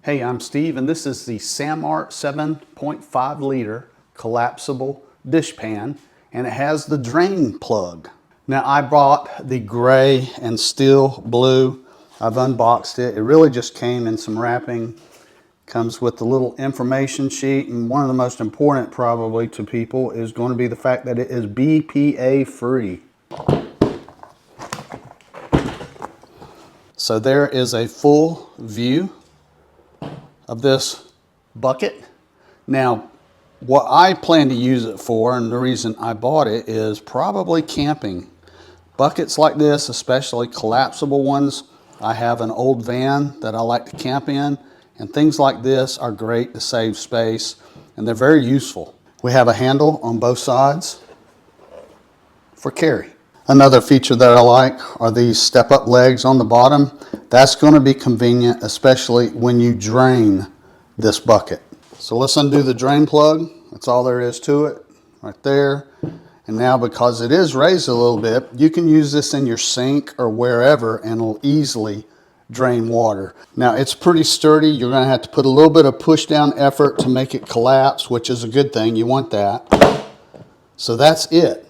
Hey, I'm Steve, and this is the SAMART 7.5 liter collapsible dish pan, and it has the drain plug. Now, I bought the gray and steel blue. I've unboxed it. It really just came in some wrapping. Comes with the little information sheet, and one of the most important probably to people is going to be the fact that it is BPA-free. So there is a full view of this bucket. Now, what I plan to use it for, and the reason I bought it, is probably camping. Buckets like this, especially collapsible ones. I have an old van that I like to camp in, and things like this are great to save space, and they're very useful. We have a handle on both sides for carry. Another feature that I like are these step-up legs on the bottom. That's going to be convenient, especially when you drain this bucket. So let's undo the drain plug. That's all there is to it, right there. And now, because it is raised a little bit, you can use this in your sink or wherever, and it'll easily drain water. Now, it's pretty sturdy. You're going to have to put a little bit of push down effort to make it collapse, which is a good thing. You want that. So that's it.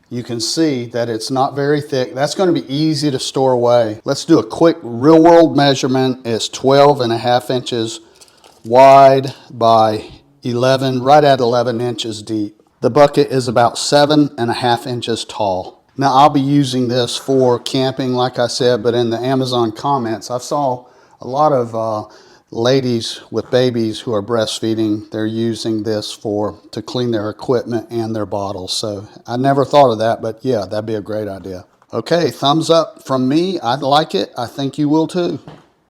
You can see that it's not very thick. That's going to be easy to store away. Let's do a quick real world measurement. It's 12.5 inches wide by 11, right at 11 inches deep. The bucket is about 7.5 inches tall. Now, I'll be using this for camping, like I said, but in the Amazon comments, I saw a lot of ladies with babies who are breastfeeding. They're using this to clean their equipment and their bottles. So I never thought of that, but yeah, that'd be a great idea. Okay, thumbs up from me. I like it. I think you will too.